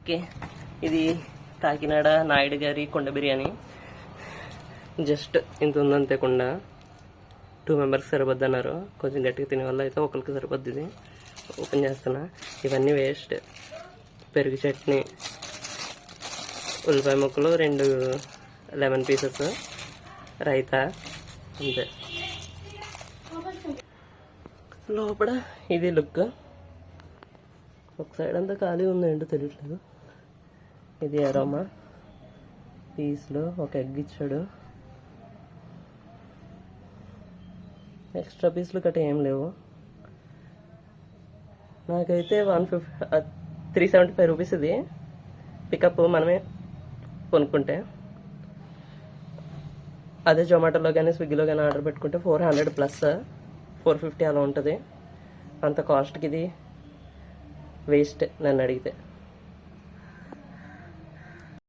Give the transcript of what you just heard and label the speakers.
Speaker 1: Okay, ఇది కాకినాడ నాయుడు గారి కుండ బిర్యానీ. జస్ట్ ఇంత ఉందంతే కుండ. 2 మెంబర్స్ సరిపోద్ది అన్నారు. కొంచెం గట్టిగా తినే వల్ల అయితే ఒకరికి సరిపోద్ది. ఇది ఓపెన్ చేస్తున్నా. ఇవన్నీ వేస్ట్. పెరుగు చట్నీ, ఉల్లిపాయ ముక్కలు, 2 లెమన్ పీసెస్, రైతా, అంతే. లోపల ఇది లుక్. ఒక సైడ్ అంతా ఖాళీ ఉంది, ఏంటో తెలియట్లేదు. ఇది అరోమా పీస్లో ఒక ఎగ్ ఇచ్చాడు. ఎక్స్ట్రా పీస్లు గట్రా ఏం లేవు. నాకైతే 375 రూపీస్ ఇది పికప్, మనమే కొనుక్కుంటే. అదే జొమాటోలో కానీ స్విగ్గీలో కానీ ఆర్డర్ పెట్టుకుంటే 400 ప్లస్ 450 అలా ఉంటుంది. అంత కాస్ట్కి ఇది వేస్ట్ నన్ను అడిగితే.